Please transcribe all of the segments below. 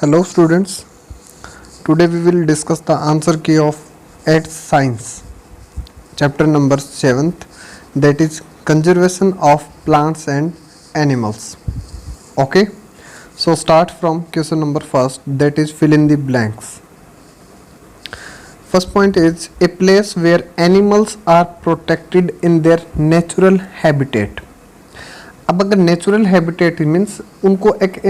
Hello students, today we will discuss the answer key of 8th science, chapter number 7th, that is conservation of plants and animals. Okay, so start from question number first, that is fill in the blanks. First point is a place where animals are protected in their natural habitat. अब अगर natural habitat means उनको एक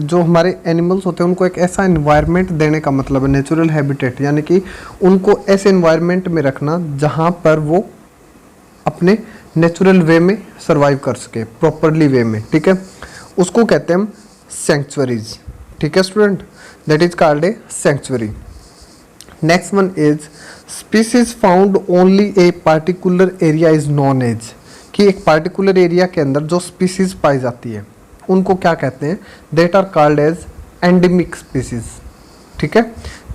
जो हमारे animals होते हैं उनको एक ऐसा इन्वायरमेंट देने का मतलब है नेचुरल हैबिटेट, यानी कि उनको ऐसे इन्वायरमेंट में रखना जहाँ पर वो अपने नेचुरल वे में सर्वाइव कर सके, प्रॉपरली वे में, ठीक है, उसको कहते हैं हम सेंचुरीज. ठीक है student, that is called a sanctuary. Next one is species found only a particular area is known as, कि एक पार्टिकुलर एरिया के अंदर जो स्पीसीज पाई जाती है उनको क्या कहते हैं, that are called as endemic species. ठीक है,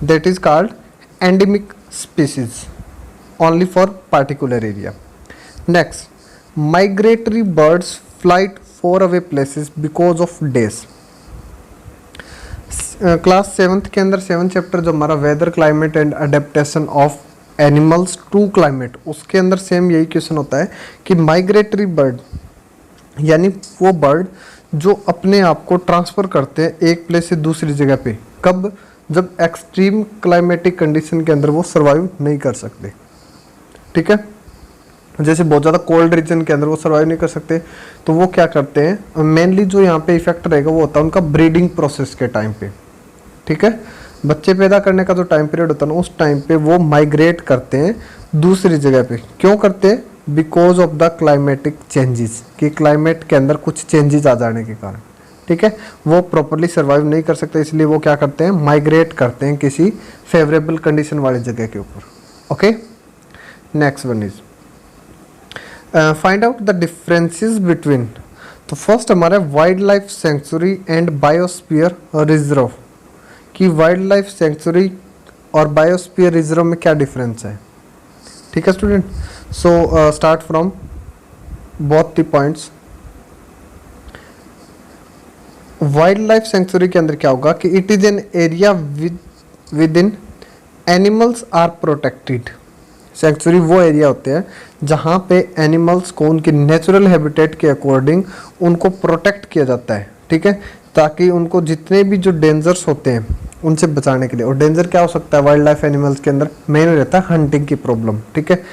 that is called endemic species only for particular area. Next, migratory birds flight for away places because of days. Class 7th के अंदर 7th चैप्टर जो हमारा weather climate and adaptation of animals to climate, उसके अंदर same यही question होता है कि माइग्रेटरी बर्ड यानी वो बर्ड जो अपने आप को ट्रांसफ़र करते हैं एक प्लेस से दूसरी जगह पे, कब, जब एक्सट्रीम क्लाइमेटिक कंडीशन के अंदर वो सर्वाइव नहीं कर सकते. ठीक है, जैसे बहुत ज़्यादा कोल्ड रीजन के अंदर वो सर्वाइव नहीं कर सकते तो वो क्या करते हैं, मेनली जो यहाँ पे इफेक्ट रहेगा वो होता है उनका ब्रीडिंग प्रोसेस के टाइम पे. ठीक है, बच्चे पैदा करने का जो टाइम पीरियड होता है ना, उस टाइम पे वो माइग्रेट करते हैं दूसरी जगह पे. क्यों करते हैं, because of the climatic changes, कि क्लाइमेट के अंदर कुछ चेंजेस आ जाने के कारण, ठीक है, वो प्रॉपरली सर्वाइव नहीं कर सकते, इसलिए वो क्या करते हैं, माइग्रेट करते हैं किसी फेवरेबल कंडीशन वाली जगह के ऊपर. Okay, next one is find out the differences between. तो फर्स्ट हमारा wildlife sanctuary and biosphere reserve, कि वाइल्ड लाइफ सेंचुरी और बायोस्फीयर रिजर्व में क्या डिफरेंस है. ठीक है student, so start from both the points. Wildlife sanctuary के अंदर क्या होगा कि it is an area within animals are protected. Sanctuary वो एरिया होते हैं जहाँ पे एनिमल्स को उनकी नेचुरल हैबिटेट के अकॉर्डिंग उनको प्रोटेक्ट किया जाता है. ठीक है, ताकि उनको जितने भी जो डेंजर्स होते हैं उनसे बचाने के लिए. और डेंजर क्या हो सकता है वाइल्ड लाइफ एनिमल्स के अंदर, मेन रहता है हंटिंग की प्रॉब्लम. ठीक है,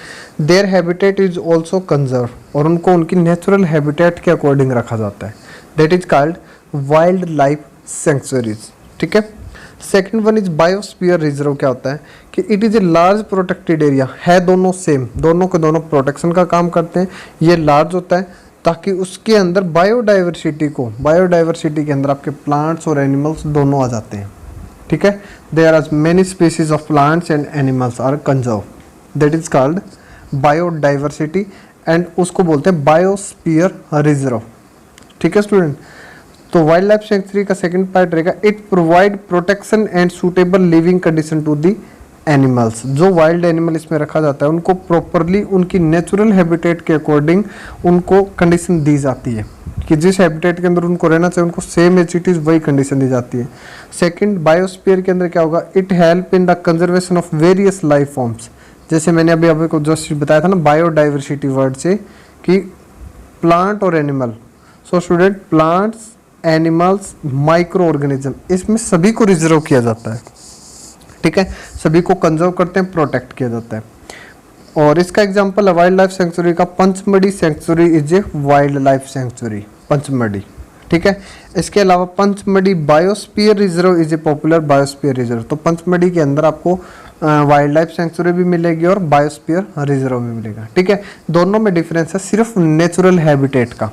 their habitat is also conserve, और उनको उनकी नेचुरल हैबिटेट के अकॉर्डिंग रखा जाता है. That is called wild life sanctuaries. ठीक है, second one is biosphere reserve. क्या होता है कि it is a large protected area, है दोनों सेम, दोनों के दोनों प्रोटेक्शन का काम करते हैं. ये लार्ज होता है ताकि उसके अंदर बायोडाइवर्सिटी के अंदर आपके प्लांट्स और एनिमल्स दोनों आ जाते हैं. ठीक है, there are many species of plants and animals are conserve, that is called biodiversity, and उसको बोलते हैं बायोस्फीयर रिजर्व. ठीक है स्टूडेंट, तो वाइल्ड लाइफ सेंचुरी का सेकंड पार्ट रहेगा it provide protection and suitable living condition to the animals. जो wild animal इसमें रखा जाता है उनको प्रॉपरली उनकी नेचुरल हैबिटेट के अकॉर्डिंग उनको कंडीशन दी जाती है कि जिस हैबिटेट के अंदर उनको रहना चाहिए उनको सेम एज इट इज वही कंडीशन दी जाती है. सेकंड, बायोस्फीयर के अंदर क्या होगा, it help in the conservation of various life forms. जैसे मैंने अभी आपको जस्ट बताया था ना बायोडाइवर्सिटी वर्ड से, कि प्लांट और animal. So student, plants, animals, micro organism, इसमें सभी को रिजर्व किया जाता है. ठीक है, सभी को कंजर्व करते हैं, प्रोटेक्ट किया जाता है. और इसका एग्जांपल है वाइल्ड लाइफ सेंचुरी का Pachmarhi sanctuary is a wildlife sanctuary, Pachmarhi. ठीक है, इसके अलावा Pachmarhi biosphere reserve is a popular biosphere reserve. तो पंचमढ़ी के अंदर आपको वाइल्ड लाइफ सेंचुरी भी मिलेगी और बायोस्फीयर रिजर्व भी मिलेगा. ठीक है, दोनों में डिफरेंस है सिर्फ नेचुरल हैबिटेट का,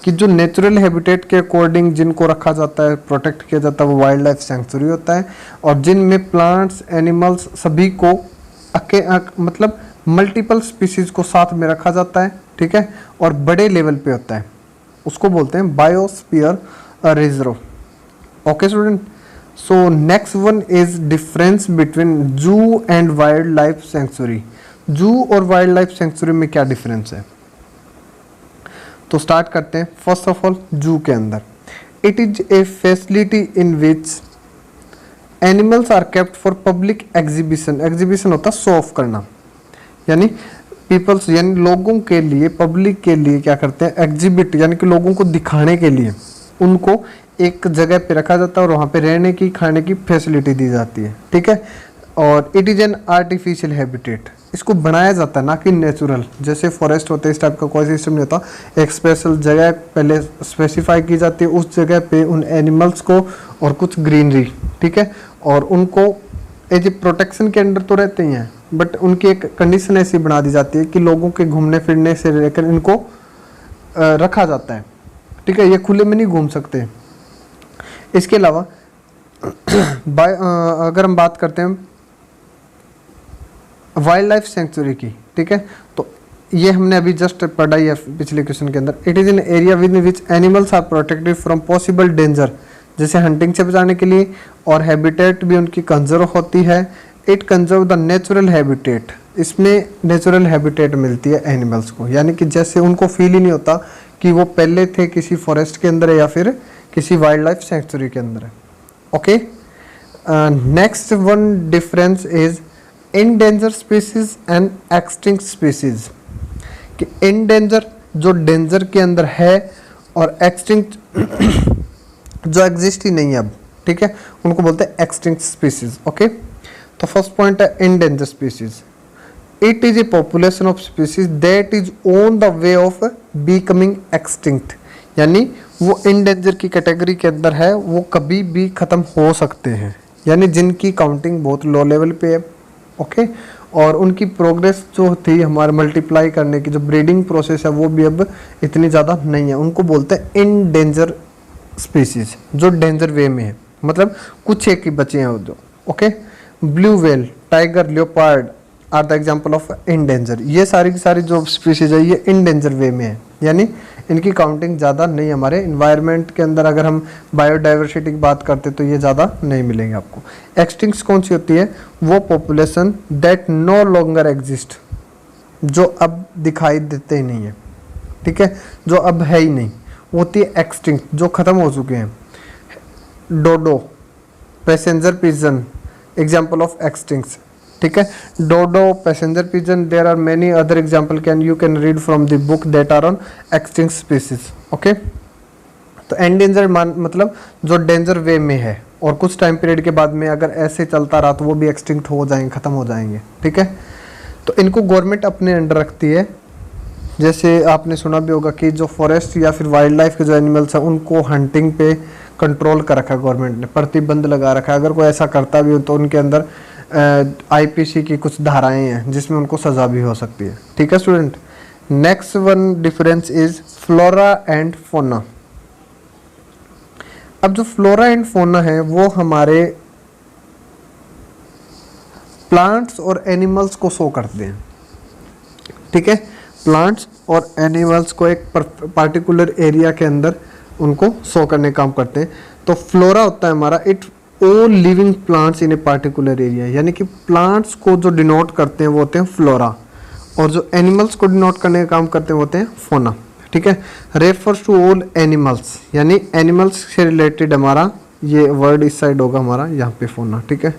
कि जो नेचुरल हैबिटेट के अकॉर्डिंग जिनको रखा जाता है, प्रोटेक्ट किया जाता है, वो वाइल्ड लाइफ सेंचुरी होता है. और जिनमें प्लांट्स, एनिमल्स सभी को मतलब मल्टीपल स्पीसीज को साथ में रखा जाता है. ठीक है, और बड़े लेवल पे होता है, उसको बोलते हैं biosphere reserve. Okay student, so next one is difference between जू एंड वाइल्ड लाइफ सेंचुरी. जू और वाइल्ड लाइफ सेंचुरी में क्या डिफरेंस है, तो स्टार्ट करते हैं. फर्स्ट ऑफ ऑल, जू के अंदर it is a facility in which animals are kept for public exhibition, exhibition होता है शो ऑफ करना, यानी पीपल्स यानी लोगों के लिए, पब्लिक के लिए क्या करते हैं, एग्जिबिट यानी कि लोगों को दिखाने के लिए उनको एक जगह पे रखा जाता है और वहाँ पे रहने की, खाने की फैसिलिटी दी जाती है, ठीक है। और it is an artificial habitat, इसको बनाया जाता है ना कि नेचुरल, जैसे फॉरेस्ट होते हैं इस टाइप का कोई सिस्टम नहीं होता। एक स्पेशल जगह पहले स्पेसिफाई की जाती है, उस जगह पे उन एनिमल्स को और कुछ ग्रीनरी, ठीक है, और उनको एज ए प्रोटेक्शन के अंडर तो रहते ही हैं, बट उनकी एक कंडीशन ऐसी बना दी जाती है कि लोगों के घूमने फिरने से लेकर इनको रखा जाता है, ठीक है, ये खुले में नहीं घूम सकते। इसके अलावा अगर हम बात करते हैं वाइल्ड लाइफ सेंचुरी की, ठीक है, तो ये हमने अभी जस्ट पढ़ा ही है पिछले क्वेश्चन के अंदर। It is an area with which animals are protected from possible danger, जैसे हंटिंग से बचाने के लिए, और हैबिटेट भी उनकी कंजर्व होती है। It conserve the natural habitat, इसमें नेचुरल हैबिटेट मिलती है एनिमल्स को, यानी कि जैसे उनको फील ही नहीं होता कि वो पहले थे किसी फॉरेस्ट के अंदर है या फिर किसी वाइल्ड लाइफ सेंचुरी के अंदर है। Okay, next one difference is endanger species and extinct species, कि एंडेंजर जो डेंजर के अंदर है और एक्सटिंक्ट जो एग्जिस्ट ही नहीं है अब, ठीक है, उनको बोलते हैं एक्सटिंक्ट स्पीसीज। ओके, तो फर्स्ट पॉइंट है endanger species. It is a population of species that is on the way of becoming extinct, यानी वो एंडेंजर की कैटेगरी के अंदर है, वो कभी भी खत्म हो सकते हैं, यानी जिनकी काउंटिंग बहुत लो लेवल पे है। ओके, और उनकी प्रोग्रेस जो थी हमारे मल्टीप्लाई करने की जो ब्रीडिंग प्रोसेस है वो भी अब इतनी ज़्यादा नहीं है, उनको बोलते हैं एंडेंजर स्पीसीज, जो डेंजर वे में है, मतलब कुछ एक ही बचे हैं वो जो। Okay, blue whale, tiger, leopard are the example of endanger, ये सारी की सारी जो स्पीसीज है ये एंडेंजर वे में है, यानी इनकी काउंटिंग ज़्यादा नहीं हमारे इन्वायरमेंट के अंदर। अगर हम बायोडाइवर्सिटी की बात करते तो ये ज़्यादा नहीं मिलेंगे आपको। एक्सटिंक्ट कौन सी होती है, वो population that no longer exist, जो अब दिखाई देते ही नहीं है, ठीक है, जो अब है ही नहीं, वो होती है एक्सटिंक्ट, जो ख़त्म हो चुके हैं। Dodo, passenger pigeon, example of extinct, ठीक है, dodo, passenger pigeon, there are many other example you can read from the book that are on extinct species. Okay, तो एंडेंजर मतलब जो डेंजर वे में है, और कुछ टाइम पीरियड के बाद में अगर ऐसे चलता रहा तो वो भी एक्सटिंक्ट हो जाएंगे, ख़त्म हो जाएंगे, ठीक है। तो इनको गवर्नमेंट अपने अंडर रखती है, जैसे आपने सुना भी होगा कि जो फॉरेस्ट या फिर वाइल्ड लाइफ के जो एनिमल्स हैं उनको हंटिंग पे कंट्रोल कर रखा है गवर्नमेंट ने, प्रतिबंध लगा रखा है। अगर कोई ऐसा करता भी हो तो उनके अंदर आईपीसी की कुछ धाराएं हैं जिसमें उनको सज़ा भी हो सकती है, ठीक है student. Next one difference is flora and fauna. अब जो फ्लोरा एंड फोना है वो हमारे प्लांट्स और एनिमल्स को शो करते हैं, ठीक है, प्लांट्स और एनिमल्स को एक पार्टिकुलर एरिया के अंदर उनको शो करने का काम करते हैं। तो फ्लोरा होता है हमारा it all living plants in A particular area, यानी कि प्लांट्स को जो डिनोट करते हैं वो होते हैं फ्लोरा, और जो एनिमल्स को डिनोट करने का काम करते हैं वो होते हैं फोना, ठीक है। रेफर्स टू ऑल एनिमल्स, यानी एनिमल्स से रिलेटेड हमारा ये वर्ड इस साइड होगा हमारा यहाँ पे फोना, ठीक है।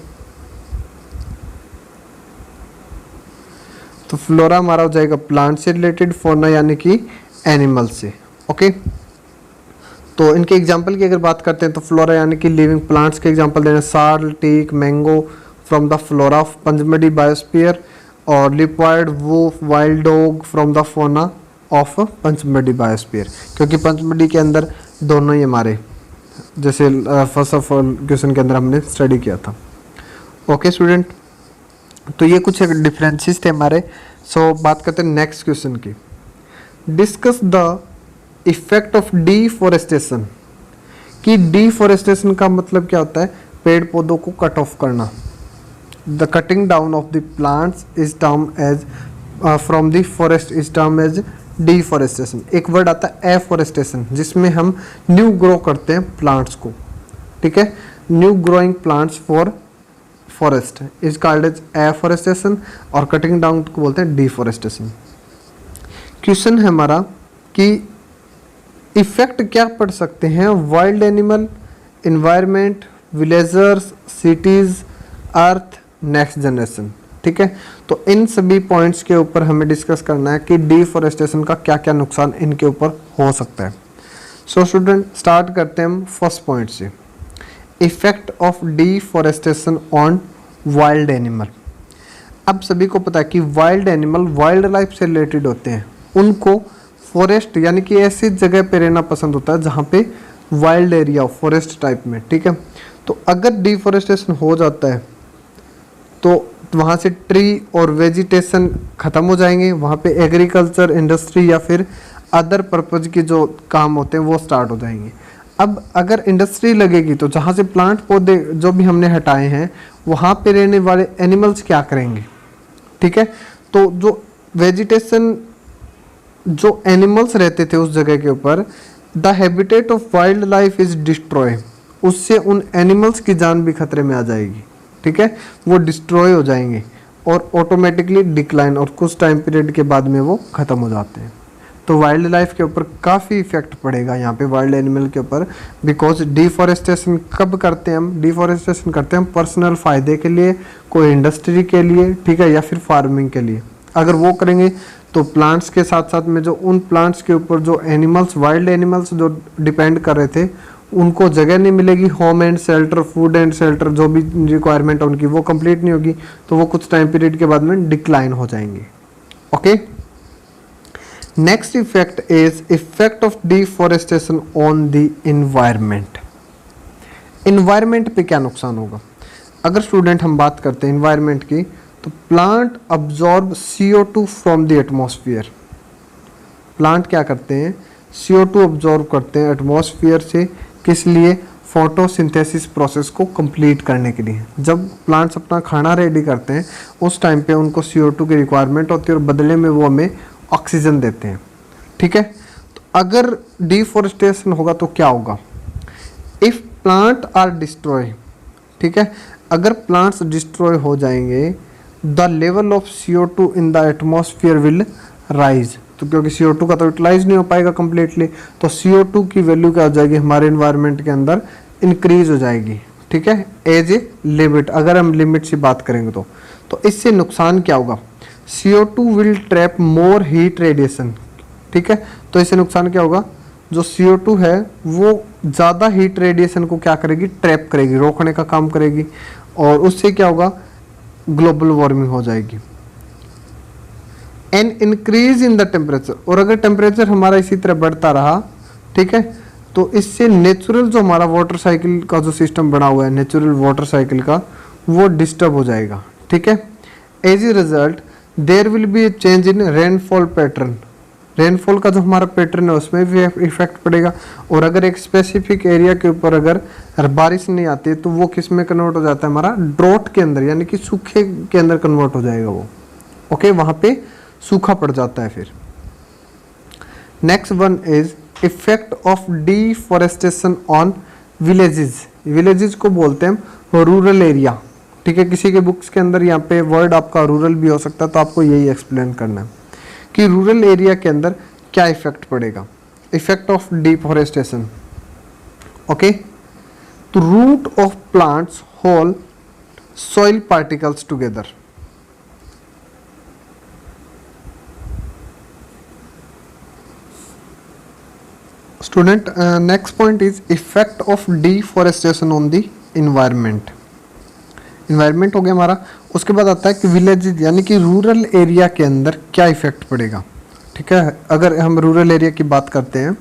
तो फ्लोरा हमारा हो जाएगा प्लांट से रिलेटेड, फोना यानी कि एनिमल से। ओके, तो इनके एग्जाम्पल की अगर बात करते हैं तो फ्लोरा यानी कि लिविंग प्लांट्स के एग्जाम्पल देना, sal, teak, mango from the flora of Pachmarhi biosphere, और leopard, wolf, wild dog from the fauna of Pachmarhi biosphere, क्योंकि पंचमढ़ी के अंदर दोनों ही हमारे, जैसे फर्स्ट ऑफ ऑल क्वेश्चन के अंदर हमने स्टडी किया था। ओके स्टूडेंट, तो ये कुछ डिफरेंसेस थे हमारे। सो बात करते हैं नेक्स्ट क्वेश्चन की। Discuss the effect of deforestation, कि डिफॉरेस्टेशन का मतलब क्या होता है, पेड़ पौधों को कट ऑफ करना। The cutting down of the plants is term as from the forest is term as deforestation. एक वर्ड आता है एफॉरेस्टेशन, जिसमें हम न्यू ग्रो करते हैं प्लांट्स को, ठीक है, new growing plants for forest is called as afforestation, और कटिंग डाउन को बोलते हैं डिफॉरेस्टेशन। क्वेश्चन है हमारा कि इफेक्ट क्या पड़ सकते हैं wild animal, environment, villagers, cities, earth, next generation. ठीक है, तो इन सभी पॉइंट्स के ऊपर हमें डिस्कस करना है कि डिफॉरेस्टेशन का क्या क्या नुकसान इनके ऊपर हो सकता है। सो स्टूडेंट, स्टार्ट करते हैं हम फर्स्ट पॉइंट से, effect of deforestation on wild animal. अब सभी को पता है कि वाइल्ड एनिमल वाइल्ड लाइफ से रिलेटेड होते हैं, उनको फॉरेस्ट यानी कि ऐसी जगह पे रहना पसंद होता है जहाँ पे वाइल्ड एरिया फॉरेस्ट टाइप में। ठीक है, तो अगर डिफॉरेस्टेशन हो जाता है तो वहाँ से ट्री और वेजिटेशन ख़त्म हो जाएंगे, वहाँ पे एग्रीकल्चर, इंडस्ट्री या फिर अदर पर्पज़ के जो काम होते हैं वो स्टार्ट हो जाएंगे। अब अगर इंडस्ट्री लगेगी तो जहाँ से प्लांट पौधे जो भी हमने हटाए हैं वहाँ पे रहने वाले एनिमल्स क्या करेंगे। ठीक है, तो जो वेजिटेशन, जो एनिमल्स रहते थे उस जगह के ऊपर, the habitat of wild life is destroy, उससे उन एनिमल्स की जान भी खतरे में आ जाएगी। ठीक है, वो डिस्ट्रॉय हो जाएंगे और ऑटोमेटिकली डिक्लाइन, और कुछ टाइम पीरियड के बाद में वो ख़त्म हो जाते हैं। तो वाइल्ड लाइफ के ऊपर काफ़ी इफेक्ट पड़ेगा यहाँ पे वाइल्ड एनिमल के ऊपर, बिकॉज डिफॉरेस्टेशन कब करते हैं हम? डिफॉरेस्टेशन करते हैं हम पर्सनल फ़ायदे के लिए, कोई इंडस्ट्री के लिए, ठीक है, या फिर फार्मिंग के लिए। अगर वो करेंगे तो प्लांट्स के साथ साथ में जो उन प्लांट्स के ऊपर जो एनिमल्स, वाइल्ड एनिमल्स जो डिपेंड कर रहे थे, उनको जगह नहीं मिलेगी, home and shelter, food and shelter, जो भी रिक्वायरमेंट है उनकी वो कंप्लीट नहीं होगी, तो वो कुछ टाइम पीरियड के बाद में डिक्लाइन हो जाएंगे। Okay, next effect is effect of deforestation on the environment. Environment पे क्या नुकसान होगा? अगर स्टूडेंट हम बात करते हैं इन्वायरमेंट की, तो plant absorb CO2 from the atmosphere. Plant क्या करते हैं? CO2 अब्जॉर्ब करते हैं एटमॉस्फेयर से, किस लिए? फोटोसिंथेसिस प्रोसेस को कंप्लीट करने के लिए। जब प्लांट्स अपना खाना रेडी करते हैं उस टाइम पे उनको CO2 की रिक्वायरमेंट होती है और बदले में वो हमें ऑक्सीजन देते हैं। ठीक है, तो अगर डिफॉरेस्टेशन होगा तो क्या होगा? इफ प्लांट आर डिस्ट्रॉय, ठीक है, अगर प्लांट्स डिस्ट्रॉय हो जाएंगे, the level of CO2 in the atmosphere will rise. तो क्योंकि CO2 का तो यूटिलाइज नहीं हो पाएगा कम्प्लीटली, तो CO2 की वैल्यू क्या हो जाएगी हमारे इन्वायरमेंट के अंदर? इंक्रीज हो जाएगी। ठीक है, एज ए लिमिट, अगर हम लिमिट से बात करेंगे तो इससे नुकसान क्या होगा? CO2 will trap more heat radiation. ठीक है, तो इससे नुकसान क्या होगा? जो CO2 है वो ज़्यादा हीट रेडिएशन को क्या करेगी? ट्रैप करेगी, रोकने का काम करेगी, और उससे क्या होगा? ग्लोबल वार्मिंग हो जाएगी। N increase in the temperature, और अगर टेम्परेचर हमारा इसी तरह बढ़ता रहा, ठीक है, तो इससे नेचुरल जो हमारा वाटर साइकिल का जो सिस्टम बना हुआ है, नेचुरल वाटर साइकिल का, वो डिस्टर्ब हो जाएगा। ठीक है, as a result there will be a change in rainfall pattern. Rainfall का जो हमारा पैटर्न है उसमें भी इफेक्ट पड़ेगा, और अगर एक स्पेसिफिक एरिया के ऊपर अगर बारिश नहीं आती तो वो किस में कन्वर्ट हो जाता है? हमारा ड्रॉट के अंदर, यानी कि सूखे के अंदर कन्वर्ट हो जाएगा वो। ओके, वहाँ पे सूखा पड़ जाता है फिर। Next one is effect of deforestation on villages. Villages को बोलते हैं रूरल एरिया। ठीक है, किसी के बुक्स के अंदर यहाँ पे वर्ड आपका रूरल भी हो सकता है, तो आपको यही एक्सप्लेन करना है कि रूरल एरिया के अंदर क्या इफेक्ट पड़ेगा। इफेक्ट ऑफ डिफॉरेस्टेशन, ओके, तो root of plants hold soil particles together. Student, next point is effect of deforestation on the environment. Environment हो गया हमारा, उसके बाद आता है कि विलेज यानी कि रूरल एरिया के अंदर क्या इफेक्ट पड़ेगा। ठीक है, अगर हम रूरल एरिया की बात करते हैं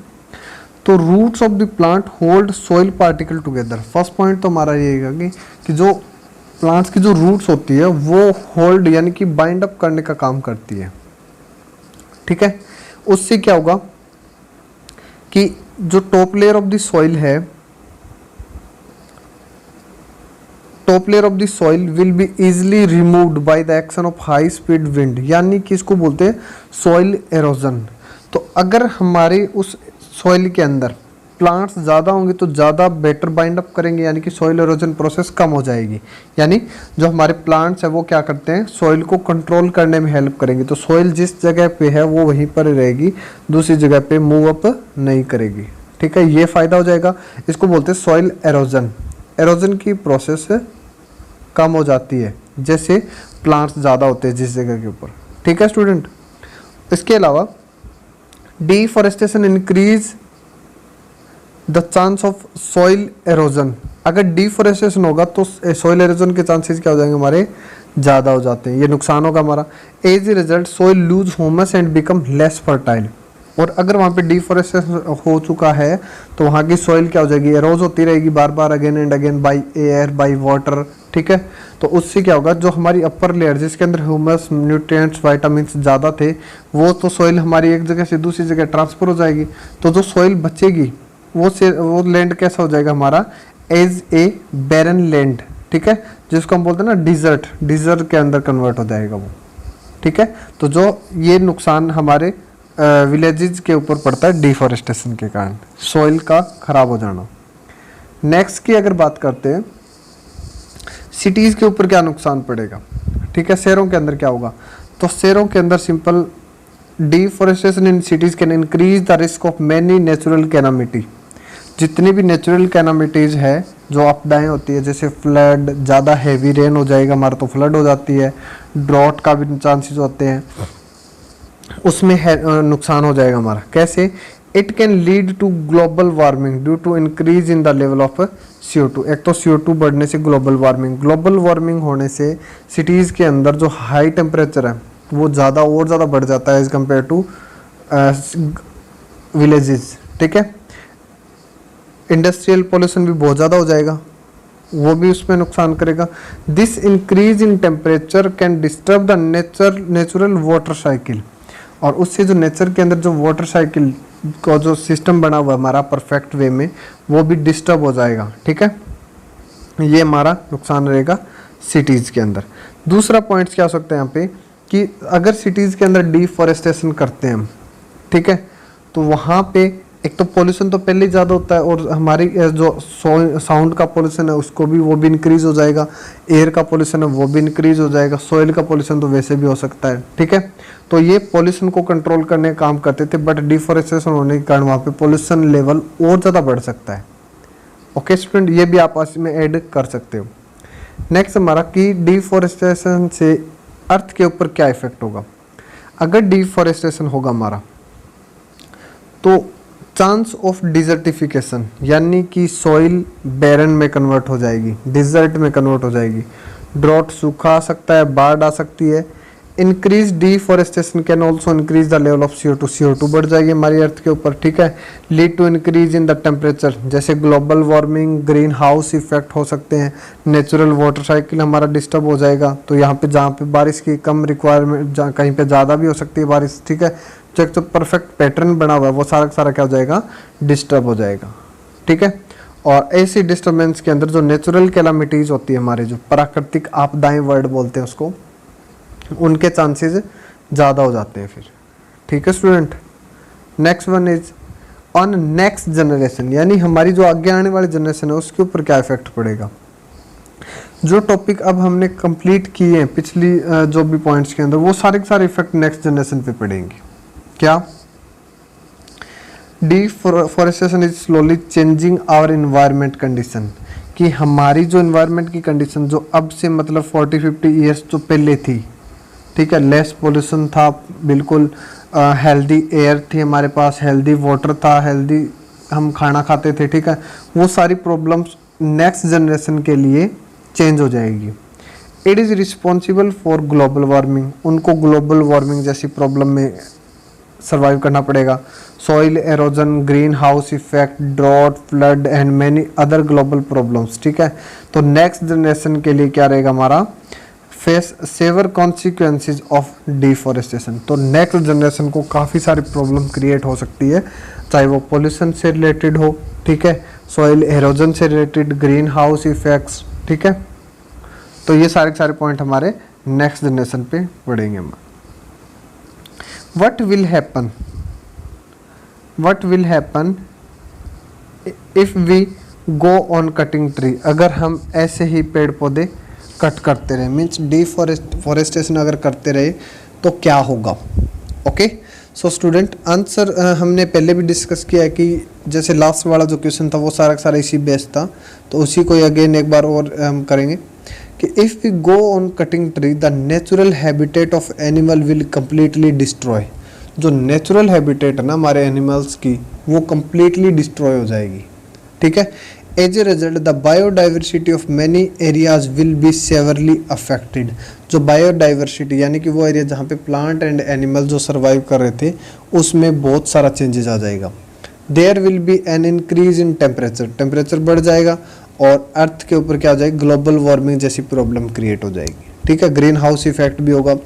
तो roots of the plant hold soil particle together. First point तो हमारा ये है कि जो प्लांट्स की जो रूट्स होती है वो होल्ड यानी कि बाइंड अप करने का काम करती है। ठीक है, उससे क्या होगा कि जो top layer of the soil है, top layer of the soil will be easily removed by the action of high speed wind, यानी कि इसको बोलते हैं सॉइल एरोजन। तो अगर हमारे उस सॉइल के अंदर प्लांट्स ज़्यादा होंगे तो ज़्यादा बेटर बाइंड अप करेंगे, यानी कि सॉइल एरोजन प्रोसेस कम हो जाएगी। यानी जो हमारे प्लांट्स है वो क्या करते हैं? सॉइल को कंट्रोल करने में हेल्प करेंगे। तो सॉइल जिस जगह पे है वो वहीं पर रहेगी, दूसरी जगह पे मूव अप नहीं करेगी। ठीक है, ये फ़ायदा हो जाएगा, इसको बोलते हैं सॉइल एरोजन। एरोजन की प्रोसेस कम हो जाती है, जैसे प्लांट्स ज़्यादा होते हैं जिस जगह के ऊपर। ठीक है स्टूडेंट। इसके अलावा deforestation increase the chance of soil halogen. अगर डिफॉरेस्टेशन होगा तो सॉइल एरोजन के चांसेस क्या हो जाएंगे हमारे, ज़्यादा हो जाते हैं, ये नुकसान होगा हमारा। As a result soil lose humus and become less fertile. और अगर वहाँ पे डिफॉरेस्टेशन हो चुका है तो वहाँ की सॉइल क्या हो जाएगी, एरोज होती रहेगी बार बार, again and again, by air, by water. ठीक है, तो उससे क्या होगा, जो हमारी अपर लेयर जिसके अंदर ह्यूमस, न्यूट्रिएंट्स, वाइटामिन्स ज़्यादा थे, वो तो सॉइल हमारी एक जगह से दूसरी जगह ट्रांसफर हो जाएगी। तो जो सॉइल बचेगी वो लैंड कैसा हो जाएगा हमारा, एज ए बैरन लैंड। ठीक है, जिसको हम बोलते हैं ना डिजर्ट के अंदर कन्वर्ट हो जाएगा वो। ठीक है, तो जो ये नुकसान हमारे विलेजेस के ऊपर पड़ता है डिफॉरेस्टेशन के कारण, सॉइल का खराब हो जाना। नेक्स्ट की अगर बात करते हैं, सिटीज़ के ऊपर क्या नुकसान पड़ेगा। ठीक है, शहरों के अंदर क्या होगा, तो शहरों के अंदर simple, deforestation in cities can increase the risk of many natural calamity. जितनी भी नेचुरल कैलामिटीज़ है, जो आपदाएं होती है, जैसे फ्लड, ज़्यादा हैवी रेन हो जाएगा हमारा तो फ्लड हो जाती है, ड्रॉट का भी चांसेस होते हैं, उसमें नुकसान हो जाएगा हमारा। कैसे, it can lead to global warming due to increase in the level of CO2। एक तो CO2 बढ़ने से ग्लोबल वार्मिंग होने से सिटीज़ के अंदर जो हाई टेम्परेचर है वो ज़्यादा और ज़्यादा बढ़ जाता है एज़ कम्पेयर टू विलेजेस। ठीक है, इंडस्ट्रियल पोल्यूशन भी बहुत ज़्यादा हो जाएगा, वो भी उसमें नुकसान करेगा। This increase in temperature can disturb the natural water cycle. और उससे जो नेचर के अंदर जो वाटर साइकिल का जो सिस्टम बना हुआ है हमारा परफेक्ट वे में, वो भी डिस्टर्ब हो जाएगा। ठीक है, ये हमारा नुकसान रहेगा सिटीज़ के अंदर। दूसरा पॉइंट्स क्या हो सकता है यहाँ पे, कि अगर सिटीज़ के अंदर डिफॉरेस्टेशन करते हैं हम, ठीक है, तो वहाँ पे एक तो पोल्यूशन तो पहले ही ज़्यादा होता है, और हमारी जो साउंड का पोल्यूशन है उसको भी, वो भी इंक्रीज़ हो जाएगा, एयर का पोल्यूशन है वो भी इंक्रीज़ हो जाएगा, सॉइल का पोल्यूशन तो वैसे भी हो सकता है। ठीक है, तो ये पोल्यूशन को कंट्रोल करने का काम करते थे, बट डिफॉरेस्टेशन होने के कारण वहाँ पे पोल्यूशन लेवल और ज़्यादा बढ़ सकता है। ओके स्टूडेंट, ये भी आप इसमें ऐड कर सकते हो। नेक्स्ट हमारा कि डिफॉरेस्टेशन से अर्थ के ऊपर क्या इफेक्ट होगा। अगर डिफॉरेस्टेशन होगा हमारा तो चांस ऑफ डिजर्टिफिकेशन, यानी कि सॉइल बैरन में कन्वर्ट हो जाएगी, डिजर्ट में कन्वर्ट हो जाएगी, ड्रॉट सूखा आ सकता है, बाढ़ आ सकती है। Increase deforestation can also increase the level of CO2 बढ़ जाएगी हमारी अर्थ के ऊपर। ठीक है, lead to increase in the temperature, जैसे global warming, green house effect हो सकते हैं, नेचुरल वाटर साइकिल हमारा डिस्टर्ब हो जाएगा। तो यहाँ पे जहाँ पे बारिश की कम रिक्वायरमेंट, कहीं पे ज़्यादा भी हो सकती है बारिश। ठीक है, जो परफेक्ट पैटर्न बना हुआ है वो सारा का सारा क्या हो जाएगा, डिस्टर्ब हो जाएगा। ठीक है, और ऐसी डिस्टर्बेंस के अंदर जो नेचुरल कैलामिटीज़ होती है, हमारे जो प्राकृतिक आपदाएं वर्ड बोलते हैं उसको, उनके चांसेस ज़्यादा हो जाते हैं फिर। ठीक है student. Next one is on next generation, यानी हमारी जो आगे आने वाली जनरेशन है उसके ऊपर क्या इफेक्ट पड़ेगा। जो टॉपिक अब हमने कंप्लीट किए हैं पिछली जो भी पॉइंट्स के अंदर, वो सारे के सारे इफेक्ट नेक्स्ट जनरेशन पे पड़ेंगे। क्या, deforestation is slowly changing our environment condition, कि हमारी जो इन्वायरमेंट की कंडीशन जो अब से मतलब 40-50 ईयर्स जो पहले थी, ठीक है, लेस पोल्यूशन था, बिल्कुल हेल्दी एयर थी हमारे पास, हेल्दी वाटर था, हेल्दी हम खाना खाते थे। ठीक है, वो सारी प्रॉब्लम्स नेक्स्ट जनरेशन के लिए चेंज हो जाएगी। It is responsible for global warming, उनको ग्लोबल वार्मिंग जैसी प्रॉब्लम में सर्वाइव करना पड़ेगा। Soil erosion, green house effect, drought, flood and many other global problems. ठीक है, तो नेक्स्ट जनरेशन के लिए क्या रहेगा हमारा, face severe consequences of deforestation. तो नेक्स्ट जनरेशन को काफ़ी सारी प्रॉब्लम क्रिएट हो सकती है, चाहे वो पोल्यूशन से रिलेटेड हो, ठीक है, सॉइल एरोजन से रिलेटेड, ग्रीन हाउस इफेक्ट्स। ठीक है, तो ये सारे सारे पॉइंट हमारे नेक्स्ट जनरेशन पे पढ़ेंगे हम। What will happen if we go on cutting tree, अगर हम ऐसे ही पेड़ पौधे कट करते रहे, मीन्स डिफॉरेस्टेशन अगर करते रहे तो क्या होगा। ओके, सो स्टूडेंट आंसर हमने पहले भी डिस्कस किया है कि जैसे लास्ट वाला जो क्वेश्चन था वो सारा का सारा इसी बेस था, तो उसी को अगेन एक बार और हम करेंगे कि if we go on cutting tree the natural habitat of animal will completely destroy. जो नेचुरल हैबिटेट है ना हमारे एनिमल्स की वो कम्प्लीटली डिस्ट्रॉय हो जाएगी, ठीक है। As a result the biodiversity of many areas will be severely affected. जो बायोडाइवर्सिटी यानी कि वो एरिया जहाँ पे प्लांट एंड एनिमल जो सर्वाइव कर रहे थे उसमें बहुत सारा चेंजेस आ जाएगा। There will be an increase in temperature, temperature बढ़ जाएगा और अर्थ के ऊपर क्या हो जाएगी, ग्लोबल वार्मिंग जैसी प्रॉब्लम क्रिएट हो जाएगी, ठीक है। ग्रीन हाउस इफेक्ट भी होगा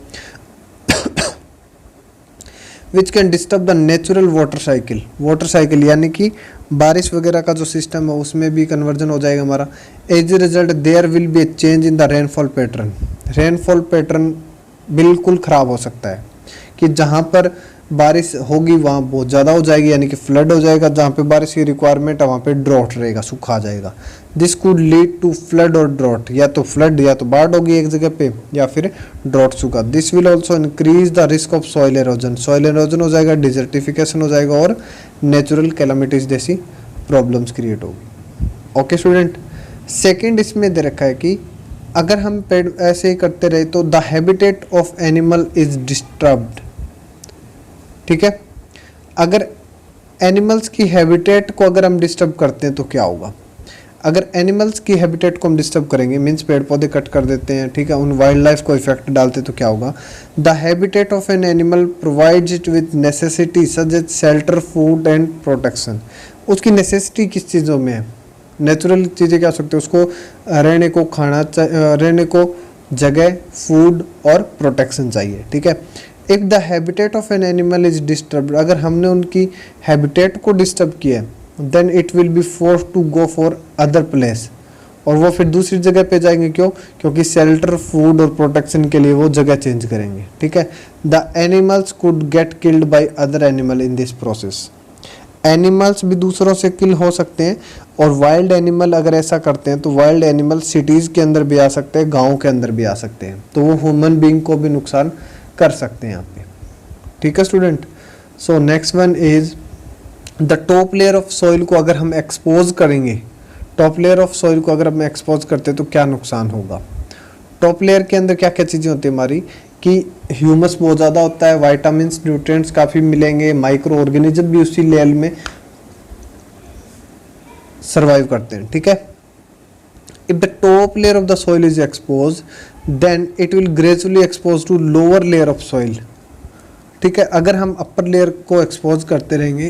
which can disturb the natural water cycle. Water cycle यानी कि बारिश वगैरह का जो सिस्टम है उसमें भी कन्वर्जन हो जाएगा हमारा। As a result there will be a change in the rainfall pattern. Rainfall pattern बिल्कुल ख़राब हो सकता है कि जहाँ पर बारिश होगी वहाँ बहुत ज़्यादा हो जाएगी यानी कि फ्लड हो जाएगा, जहाँ पे बारिश की रिक्वायरमेंट है वहाँ पे ड्रॉट रहेगा, सूखा आ जाएगा। This could lead to flood और ड्रॉट, या तो फ्लड या तो बाढ़ होगी एक जगह पे या फिर ड्रॉट सूखा। This will also increase the risk of soil halogen, soil halogen हो जाएगा, डिजर्टिफिकेशन हो जाएगा और नेचुरल कैलामिटीज जैसी प्रॉब्लम्स क्रिएट होगी। ओके स्टूडेंट, सेकेंड इसमें दे रखा है कि अगर हम पेड़ ऐसे ही करते रहे तो the habitat of animal is disturbed, ठीक है। अगर एनिमल्स की हैबिटेट को अगर हम डिस्टर्ब करते हैं तो क्या होगा। अगर एनिमल्स की हैबिटेट को हम डिस्टर्ब करेंगे मीन्स पेड़ पौधे कट कर देते हैं, ठीक है, उन वाइल्ड लाइफ को इफेक्ट डालते तो क्या होगा। The habitat of an animal provides it with necessity such as shelter, food and protection. उसकी नेसेसिटी किस चीज़ों में है, नेचुरल चीज़ें क्या हो सकती है, उसको रहने को खाना रहने को जगह, फूड और प्रोटेक्शन चाहिए, ठीक है। If the habitat of an animal is disturb, अगर हमने उनकी हैबिटेट को डिस्टर्ब किया then it will be force to go for other place, और वो फिर दूसरी जगह पे जाएंगे। क्यों? क्योंकि शेल्टर, फूड और प्रोटेक्शन के लिए वो जगह चेंज करेंगे, ठीक है। The animals could get killed by other animal in this process. Animals भी दूसरों से किल हो सकते हैं और वाइल्ड एनिमल अगर ऐसा करते हैं तो वाइल्ड एनिमल सिटीज़ के अंदर भी आ सकते हैं, गाँव के अंदर भी आ सकते हैं, तो वो ह्यूमन बींग को भी नुकसान कर सकते हैं यहाँ पे, ठीक है student. So next one is the top layer of soil को अगर हम एक्सपोज करेंगे, टॉप लेयर ऑफ सॉइल को अगर हम एक्सपोज करते हैं तो क्या नुकसान होगा। टॉप लेयर के अंदर क्या क्या चीज़ें होती है हमारी कि ह्यूमस बहुत ज़्यादा होता है, वाइटामिन्स, न्यूट्रिएंट्स काफ़ी मिलेंगे, माइक्रो ऑर्गेनिज्म भी उसी लेयर में सर्वाइव करते हैं, ठीक है। If the top layer of the soil is expose then it will gradually expose to lower layer of soil, ठीक है। अगर हम अपर लेयर को एक्सपोज करते रहेंगे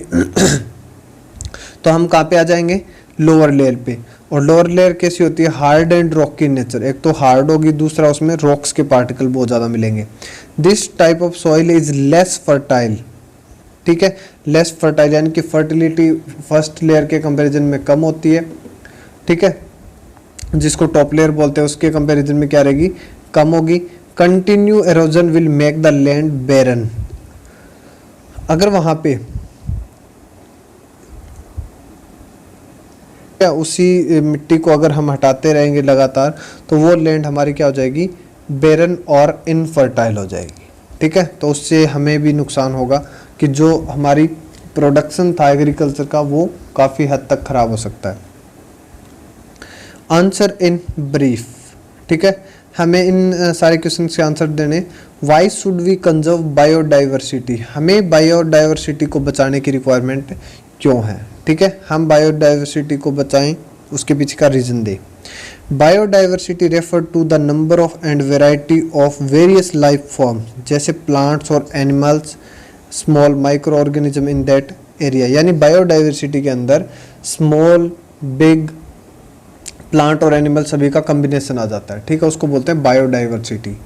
तो हम कहाँ पे आ जाएंगे, लोअर लेयर पे। और लोअर लेयर कैसी होती है, hard and Rocky in nature, एक तो हार्ड होगी, दूसरा उसमें रॉक्स के पार्टिकल बहुत ज़्यादा मिलेंगे। This type of soil is less fertile, ठीक है, लेस फर्टाइल यानी कि फर्टिलिटी फर्स्ट लेयर के कंपैरिजन में कम होती है, ठीक है, जिसको टॉप लेयर बोलते हैं, उसके कंपैरिजन में क्या रहेगी, कम होगी। Continue erosion will make the land barren. अगर वहाँ पे क्या उसी मिट्टी को अगर हम हटाते रहेंगे लगातार तो वो लैंड हमारी क्या हो जाएगी, बैरन और इनफर्टाइल हो जाएगी, ठीक है। तो उससे हमें भी नुकसान होगा कि जो हमारी प्रोडक्शन था एग्रीकल्चर का वो काफ़ी हद तक ख़राब हो सकता है। आंसर इन ब्रीफ, ठीक है, हमें इन सारे क्वेश्चन के आंसर देने। Why should we conserve biodiversity, हमें बायोडाइवर्सिटी को बचाने की रिक्वायरमेंट क्यों है, ठीक है, हम बायोडाइवर्सिटी को बचाएं उसके पीछे का रीज़न दें। Biodiversity refer to the number of and variety of various life form, जैसे प्लांट्स और animals, small microorganism in that area. यानी बायोडाइवर्सिटी के अंदर स्मॉल, बिग, प्लांट और एनिमल सभी का कॉम्बिनेशन आ जाता है, ठीक है, उसको बोलते हैं बायोडाइवर्सिटी।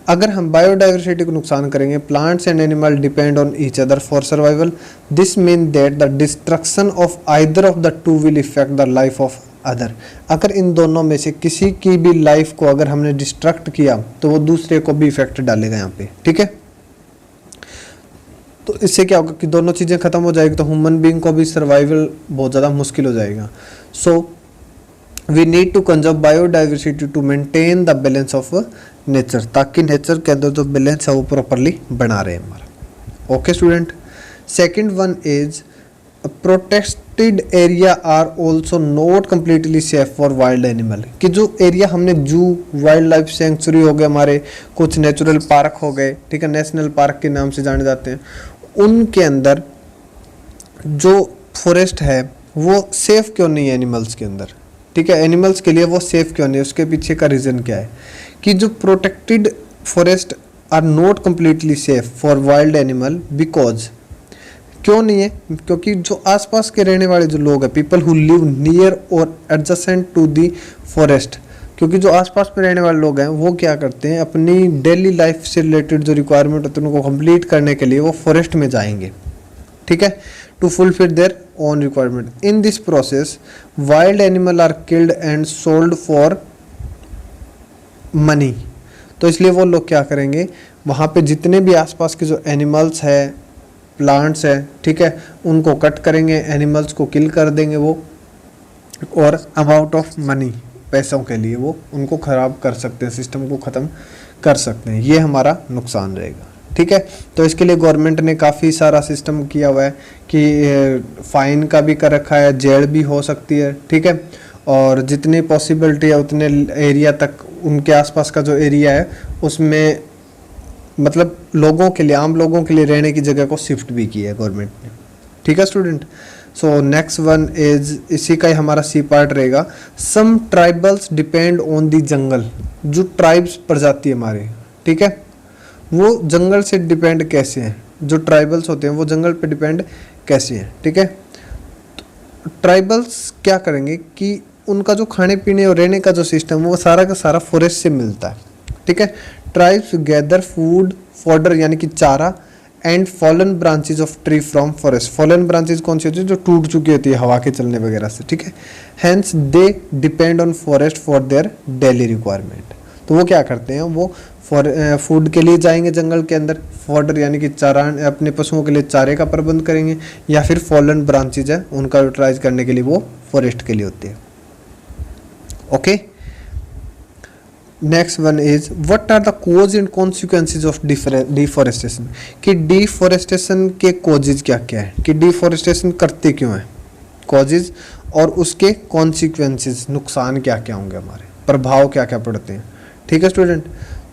अगर हम बायोडाइवर्सिटी को नुकसान करेंगे, plants and animal depend on each other for survival, this mean that the destruction of either of the two will effect the life of other. अगर इन दोनों में से किसी की भी लाइफ को अगर हमने डिस्ट्रक्ट किया तो वो दूसरे को भी इफेक्ट डालेगा यहाँ पे, ठीक है। तो इससे क्या होगा कि दोनों चीज़ें खत्म हो जाएगी तो ह्यूमन बीइंग को भी सर्वाइवल बहुत ज़्यादा मुश्किल हो जाएगा। So we need to conserve biodiversity to maintain the balance of nature, ताकि नेचर के अंदर जो बैलेंस है वो प्रॉपरली बना रहे हमारा। Okay student. Second one is protected area are also not completely safe for wild animal, कि जो एरिया हमने जू, वाइल्ड लाइफ सेंचुरी हो गए, हमारे कुछ नेचुरल पार्क हो गए, ठीक है, नेशनल पार्क के नाम से जाने जाते हैं, उनके अंदर जो फॉरेस्ट है वो सेफ क्यों नहीं है एनिमल्स के अंदर, ठीक है, एनिमल्स के लिए वो सेफ क्यों नहीं है, उसके पीछे का रीज़न क्या है कि जो protected forest are not completely safe for wild animal, because क्यों नहीं है, क्योंकि जो आसपास के रहने वाले जो लोग हैं, पीपल हु लिव नियर और एडजेसेंट टू दी फॉरेस्ट, क्योंकि जो आसपास में रहने वाले लोग हैं वो क्या करते हैं, अपनी डेली लाइफ से रिलेटेड जो रिक्वायरमेंट होती है उनको कंप्लीट करने के लिए वो फॉरेस्ट में जाएंगे, ठीक है, to fulfil their own requirement. In this process wild animal are killed and sold for money, तो इसलिए वो लोग क्या करेंगे, वहाँ पे जितने भी आसपास के जो एनिमल्स है, प्लांट्स है, ठीक है, उनको कट करेंगे, एनिमल्स को किल कर देंगे वो, और अमाउंट ऑफ मनी, पैसों के लिए वो उनको ख़राब कर सकते हैं, सिस्टम को ख़त्म कर सकते हैं, ये हमारा नुकसान रहेगा, ठीक है। तो इसके लिए गवर्नमेंट ने काफ़ी सारा सिस्टम किया हुआ है कि फ़ाइन का भी कर रखा है, जेल भी हो सकती है, ठीक है, और जितनी पॉसिबिलिटी है उतने एरिया तक, उनके आसपास का जो एरिया है उसमें मतलब लोगों के लिए, आम लोगों के लिए रहने की जगह को शिफ्ट भी किया है गवर्नमेंट ने, ठीक है student. So next one is, इसी का ही हमारा सी पार्ट रहेगा, सम ट्राइबल्स डिपेंड ऑन दी जंगल, जो ट्राइब्स प्रजाति हमारे, ठीक है, वो जंगल से डिपेंड कैसे हैं, जो ट्राइबल्स होते हैं वो जंगल पे डिपेंड कैसे हैं, ठीक है। ट्राइबल्स क्या करेंगे कि उनका जो खाने पीने और रहने का जो सिस्टम है वो सारा का सारा फॉरेस्ट से मिलता है, ठीक है। ट्राइब्स गैदर फूड फॉडर यानी कि चारा and fallen branches of tree from forest, fallen branches कौन सी होती है, जो टूट चुकी होती है हवा के चलने वगैरह से, ठीक है। Hence they depend on forest for their daily requirement, तो वो क्या करते हैं, वो फूड के लिए जाएंगे जंगल के अंदर, फॉडर यानी कि चारा, अपने पशुओं के लिए चारे का प्रबंध करेंगे, या फिर फॉलन ब्रांचेज है उनका यूटिलाइज करने के लिए वो फॉरेस्ट के लिए होते हैं, okay. Next one is what are the cause and consequences of deforestation, कि डिफॉरेस्टेशन के कॉजेज क्या क्या है, कि डिफॉरेस्टेशन करते क्यों है, कॉजेज, और उसके कॉन्सिक्वेंसेज, नुकसान क्या क्या होंगे, हमारे प्रभाव क्या क्या पड़ते हैं, ठीक है स्टूडेंट।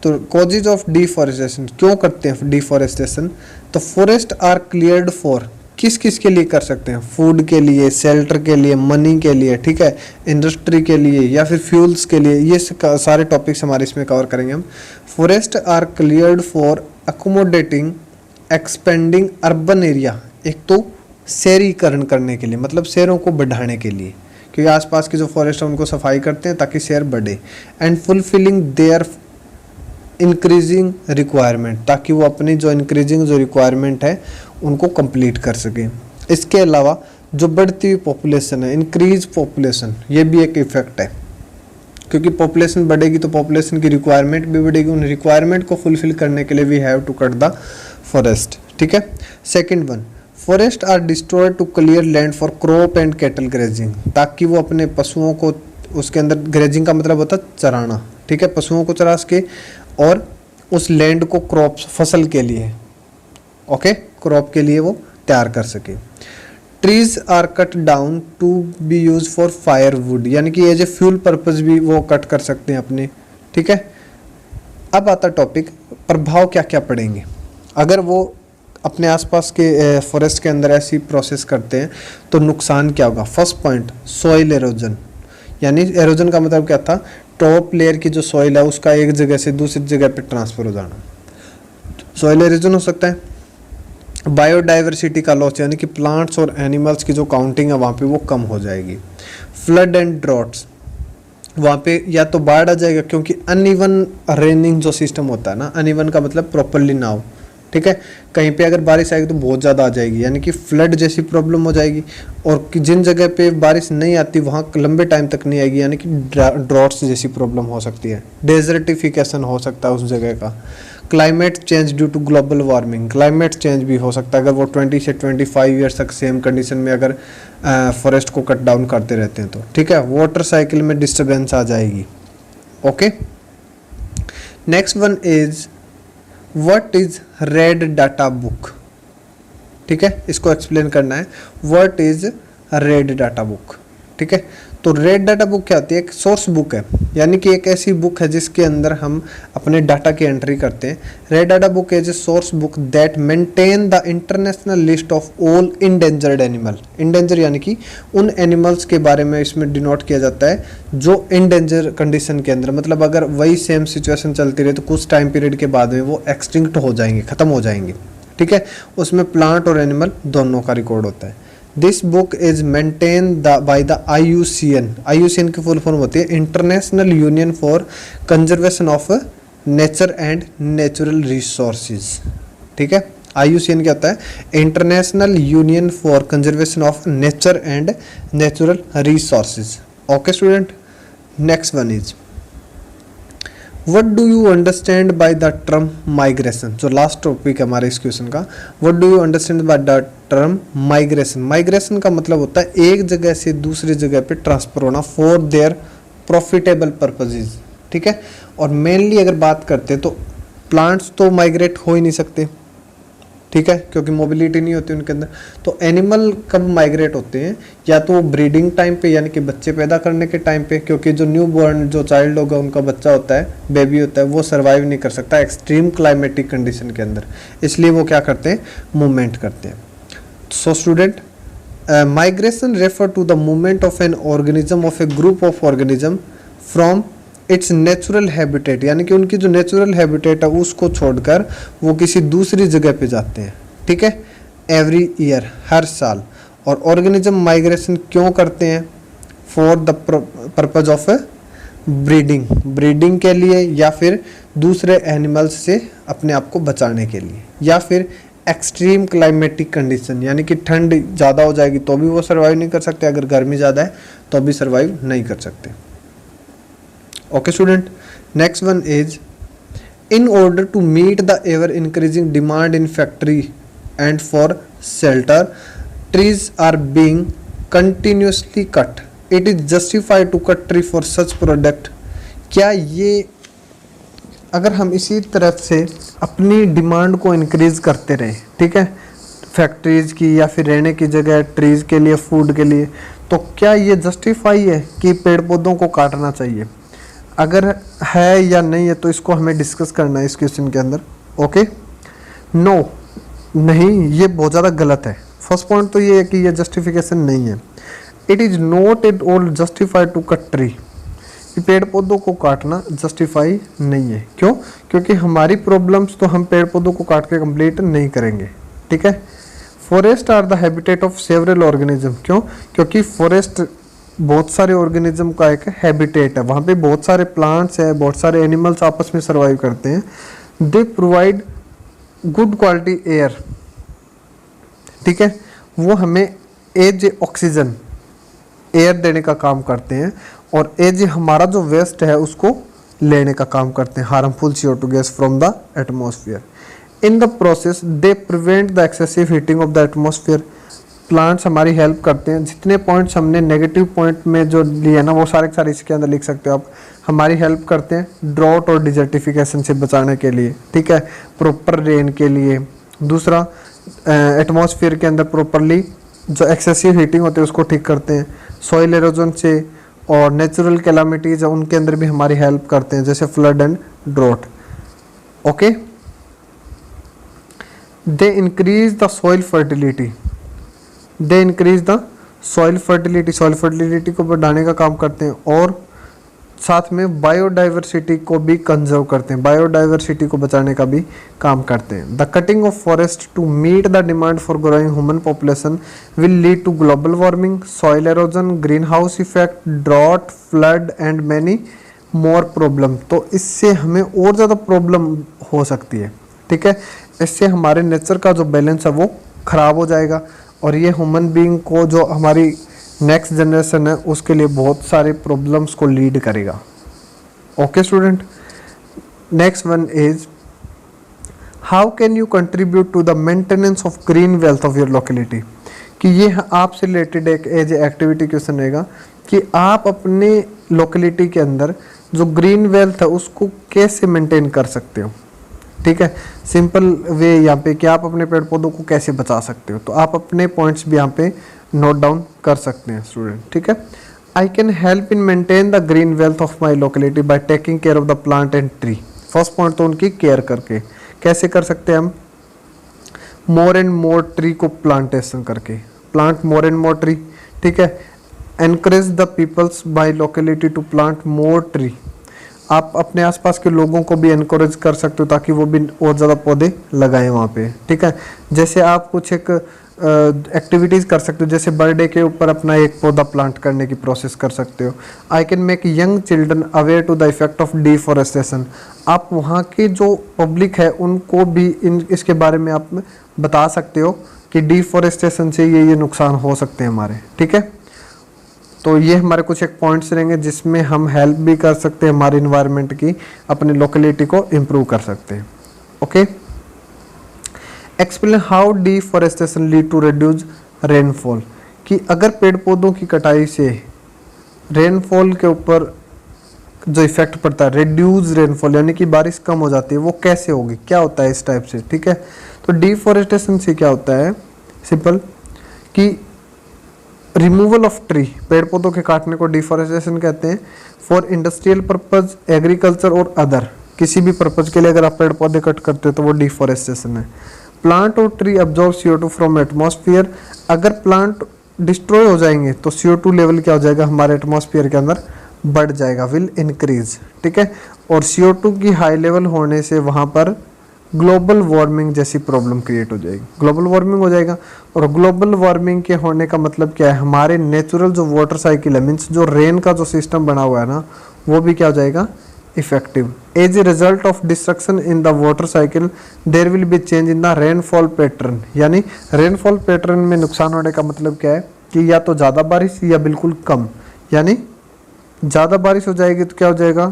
तो कॉजेज ऑफ डिफॉरेस्टेशन, क्यों करते हैं डिफॉरेस्टेशन, तो फॉरेस्ट आर क्लियर्ड फॉर, किस किस के लिए कर सकते हैं, फूड के लिए, शेल्टर के लिए, मनी के लिए, ठीक है, इंडस्ट्री के लिए, या फिर फ्यूल्स के लिए, ये सारे टॉपिक्स हमारे इसमें कवर करेंगे हम। Forest are cleared for accommodating expanding urban area, एक तो शहरीकरण करने के लिए, मतलब शहरों को बढ़ाने के लिए, क्योंकि आसपास के जो फॉरेस्ट है उनको सफाई करते हैं ताकि शहर बढ़े, and fulfilling their increasing requirement, ताकि वो अपनी जो इंक्रीजिंग जो रिक्वायरमेंट है उनको कंप्लीट कर सकें। इसके अलावा जो बढ़ती हुई पॉपुलेशन है, इंक्रीज पॉपुलेशन, ये भी एक इफेक्ट है, क्योंकि पॉपुलेशन बढ़ेगी तो पॉपुलेशन की रिक्वायरमेंट भी बढ़ेगी, उन रिक्वायरमेंट को फुलफिल करने के लिए we have to cut the forest, ठीक है। Second one, forest are destroyed to clear land for crop and cattle grazing, ताकि वो अपने पशुओं को, उसके अंदर ग्रेजिंग का मतलब होता है चराना, ठीक है, पशुओं को चरा सके, और उस लैंड को क्रॉप, फसल के लिए, ओके, क्रॉप के लिए वो तैयार कर सके। Trees are cut down to be use for firewood, यानी कि एज ए फ्यूल पर्पज भी वो कट कर सकते हैं अपने, ठीक है। अब आता टॉपिक, प्रभाव क्या क्या पड़ेंगे अगर वो अपने आसपास के फॉरेस्ट के अंदर ऐसी प्रोसेस करते हैं, तो नुकसान क्या होगा। फर्स्ट पॉइंट, सॉइल एरोजन, यानी एरोजन का मतलब क्या था, टॉप लेयर की जो सॉइल है उसका एक जगह से दूसरी जगह पे ट्रांसफर हो जाना, सॉइल एरोजन हो सकता है। बायोडाइवर्सिटी का लॉस, यानी कि प्लांट्स और एनिमल्स की जो काउंटिंग है वहाँ पे वो कम हो जाएगी। फ्लड एंड ड्रॉट्स, वहाँ पे या तो बाढ़ आ जाएगा, क्योंकि अनइवन रेनिंग जो सिस्टम होता है ना, अनइवन का मतलब प्रॉपरली ना हो, ठीक है, कहीं पे अगर बारिश आएगी तो बहुत ज़्यादा आ जाएगी, यानी कि फ्लड जैसी प्रॉब्लम हो जाएगी, और जिन जगह पे बारिश नहीं आती वहाँ लंबे टाइम तक नहीं आएगी, यानी कि ड्रॉट्स जैसी प्रॉब्लम हो सकती है। डेजर्टिफिकेशन हो सकता है उस जगह का। Climate change due to global warming, climate change भी हो सकता है अगर वो 20 से 25 ईयर्स तक सेम कंडीशन में अगर फॉरेस्ट को कट डाउन करते रहते हैं तो, ठीक है। वाटर साइकिल में डिस्टर्बेंस आ जाएगी, okay. Next one is what is red data book, ठीक है, इसको एक्सप्लेन करना है। What is red data book, ठीक है। तो रेड डाटा बुक क्या होती है? एक सोर्स बुक है, यानी कि एक ऐसी बुक है जिसके अंदर हम अपने डाटा की एंट्री करते हैं। Red data book is a source book that maintain the international list of all endangered animal. Endanger यानी कि उन एनिमल्स के बारे में इसमें डिनोट किया जाता है जो इंडेंजर कंडीशन के अंदर, मतलब अगर वही सेम सिचुएशन चलती रहे तो कुछ टाइम पीरियड के बाद में वो एक्सटिंक्ट हो जाएंगे, खत्म हो जाएंगे, ठीक है। उसमें प्लांट और एनिमल दोनों का रिकॉर्ड होता है। This book is maintain by the IUCN। IUCN की फुल फॉर्म होती है international union for conservation of nature and natural resources, ठीक है। IUCN क्या होता है? International union for conservation of nature and natural resources. Okay student, next one is What do you understand by the term migration? जो last topic है हमारे इस question का, What do you understand by the term migration? Migration का मतलब होता है एक जगह से दूसरी जगह पे ट्रांसफर होना फॉर देयर प्रॉफिटेबल पर्पजेज, ठीक है। और मेनली अगर बात करते हैं तो प्लांट्स तो माइग्रेट हो ही नहीं सकते, ठीक है, क्योंकि मोबिलिटी नहीं होती उनके अंदर। तो एनिमल कब माइग्रेट होते हैं? या तो ब्रीडिंग टाइम पे, यानी कि बच्चे पैदा करने के टाइम पे, क्योंकि जो न्यू बॉर्न जो चाइल्ड होगा उनका बच्चा होता है, बेबी होता है, वो सर्वाइव नहीं कर सकता एक्सट्रीम क्लाइमेटिक कंडीशन के अंदर, इसलिए वो क्या करते हैं? मूवमेंट करते हैं। So student, migration refer to the movement of an organism of a group of organism from its natural habitat, यानी कि उनकी जो नेचुरल हैबिटेट है उसको छोड़कर वो किसी दूसरी जगह पे जाते हैं, ठीक है, एवरी ईयर, हर साल। और ऑर्गेनिज्म माइग्रेशन क्यों करते हैं? For the purpose of breeding, breeding के लिए, या फिर दूसरे एनिमल्स से अपने आप को बचाने के लिए, या फिर एक्सट्रीम क्लाइमेटिक कंडीशन, यानी कि ठंड ज़्यादा हो जाएगी तो भी वो सर्वाइव नहीं कर सकते, अगर गर्मी ज़्यादा है तो भी सर्वाइव नहीं कर सकते। Okay student, next one is in order to meet the ever increasing demand in factory and for shelter, trees are being continuously cut. It is justified to cut tree for such product. क्या ये अगर हम इसी तरफ से अपनी demand को increase करते रहे, ठीक है, फैक्ट्रीज की या फिर रहने की जगह ट्रीज के लिए, फूड के लिए, तो क्या ये जस्टिफाई है कि पेड़ पौधों को काटना चाहिए? अगर है या नहीं है तो इसको हमें डिस्कस करना है इस क्वेश्चन के अंदर। ओके, नो, नहीं, ये बहुत ज़्यादा गलत है। फर्स्ट पॉइंट तो ये है कि ये जस्टिफिकेशन नहीं है। It is not at all justified to cut tree. पेड़ पौधों को काटना जस्टिफाई नहीं है। क्यों? क्योंकि हमारी प्रॉब्लम्स तो हम पेड़ पौधों को काट के कंप्लीट नहीं करेंगे, ठीक है। Forest are the habitat of several organism. क्यों? क्योंकि फॉरेस्ट बहुत सारे ऑर्गेनिज्म का एक हैबिटेट है, वहाँ पे बहुत सारे प्लांट्स हैं, बहुत सारे एनिमल्स आपस में सर्वाइव करते हैं। They provide good quality air, ठीक है, वो हमें एज ऑक्सीजन एयर देने का काम करते हैं, और एज हमारा जो वेस्ट है उसको लेने का काम करते हैं, harmful CO2 gas from the atmosphere. In the process they prevent the excessive heating of the atmosphere. Plants हमारी हेल्प करते हैं। जितने पॉइंट्स हमने नेगेटिव पॉइंट में जो लिए ना वो सारे के सारे इसके अंदर लिख सकते हो आप। हमारी हेल्प करते हैं ड्रॉट और डिजर्टिफिकेशन से बचाने के लिए, ठीक है, प्रॉपर रेन के लिए। दूसरा, एटमॉस्फेयर के अंदर प्रॉपरली जो एक्सेसिव हीटिंग होती है उसको ठीक करते हैं। सॉइल एरोजन से और नेचुरल कैलामिटीज उनके अंदर भी हमारी हेल्प करते हैं, जैसे flood and drought. Okay, they increase the soil fertility. They increase the soil fertility, soil fertility को बढ़ाने का काम करते हैं, और साथ में बायोडाइवर्सिटी को भी कंजर्व करते हैं, बायोडाइवर्सिटी को बचाने का भी काम करते हैं। The cutting of forest to meet the demand for growing human population will lead to global warming, soil erosion, green house effect, drought, flood and many more problem. तो इससे हमें और ज़्यादा प्रॉब्लम हो सकती है, ठीक है। इससे हमारे नेचर का जो बैलेंस है वो खराब हो जाएगा, और ये ह्यूमन बीइंग को, जो हमारी नेक्स्ट जनरेशन है, उसके लिए बहुत सारे प्रॉब्लम्स को लीड करेगा। Okay student, next one is how can you contribute to the maintenance of green wealth of your locality. कि ये आपसे रिलेटेड एक एज एक्टिविटी क्वेश्चन रहेगा कि आप अपने लोकेलिटी के अंदर जो ग्रीन वेल्थ है उसको कैसे मेंटेन कर सकते हो, ठीक है। सिंपल वे यहाँ पे कि आप अपने पेड़ पौधों को कैसे बचा सकते हो, तो आप अपने पॉइंट्स भी यहाँ पे नोट डाउन कर सकते हैं स्टूडेंट, ठीक है। I can help in maintain the green wealth of my locality by taking care of the plant and tree. First point तो उनकी केयर करके, कैसे कर सकते हैं हम, मोर एंड मोर ट्री को प्लांटेशन करके, plant more and more tree, ठीक है। Encourage the peoples by locality to plant more tree, आप अपने आसपास के लोगों को भी एनकरेज कर सकते हो ताकि वो भी और ज़्यादा पौधे लगाएं वहाँ पे, ठीक है। जैसे आप कुछ एक एक्टिविटीज़ कर सकते हो, जैसे बर्थडे के ऊपर अपना एक पौधा प्लांट करने की प्रोसेस कर सकते हो। I can make young children aware to the effect of deforestation, आप वहाँ के जो पब्लिक है उनको भी इसके बारे में आप बता सकते हो कि डिफॉरेस्टेशन से ये नुकसान हो सकते हैं हमारे, ठीक है। तो ये हमारे कुछ एक पॉइंट्स रहेंगे जिसमें हम हेल्प भी कर सकते हैं हमारे इन्वायरमेंट की, अपनी लोकेलिटी को इम्प्रूव कर सकते हैं। Okay, explain how deforestation lead to reduce rainfall, कि अगर पेड़ पौधों की कटाई से रेनफॉल के ऊपर जो इफेक्ट पड़ता है, रिड्यूस रेनफॉल यानी कि बारिश कम हो जाती है, वो कैसे होगी, क्या होता है इस टाइप से, ठीक है। तो डिफॉरेस्टेशन से क्या होता है, सिंपल कि रिमूवल ऑफ ट्री, पेड़ पौधों के काटने को डिफॉरेस्टेशन कहते हैं। फॉर इंडस्ट्रियल पर्पज, एग्रीकल्चर और अदर, किसी भी पर्पज के लिए अगर आप पेड़ पौधे कट करते हो तो वो डिफॉरेस्टेशन है। प्लांट और tree absorb CO2 from atmosphere, अगर प्लांट डिस्ट्रॉय हो जाएंगे तो CO2 लेवल क्या हो जाएगा हमारे एटमॉस्फेयर के अंदर, बढ़ जाएगा, विल इंक्रीज, ठीक है। और CO2 की हाई लेवल होने से वहाँ पर ग्लोबल वार्मिंग जैसी प्रॉब्लम क्रिएट हो जाएगी, ग्लोबल वार्मिंग हो जाएगा। और ग्लोबल वार्मिंग के होने का मतलब क्या है, हमारे नेचुरल जो वाटर साइकिल है, मीन्स जो रेन का जो सिस्टम बना हुआ है ना, वो भी क्या हो जाएगा, effective. As a result of destruction in the water cycle there will be change in the rainfall pattern, यानी रेनफॉल पैटर्न में नुकसान होने का मतलब क्या है कि या तो ज़्यादा बारिश या बिल्कुल कम, यानी ज़्यादा बारिश हो जाएगी तो क्या हो जाएगा,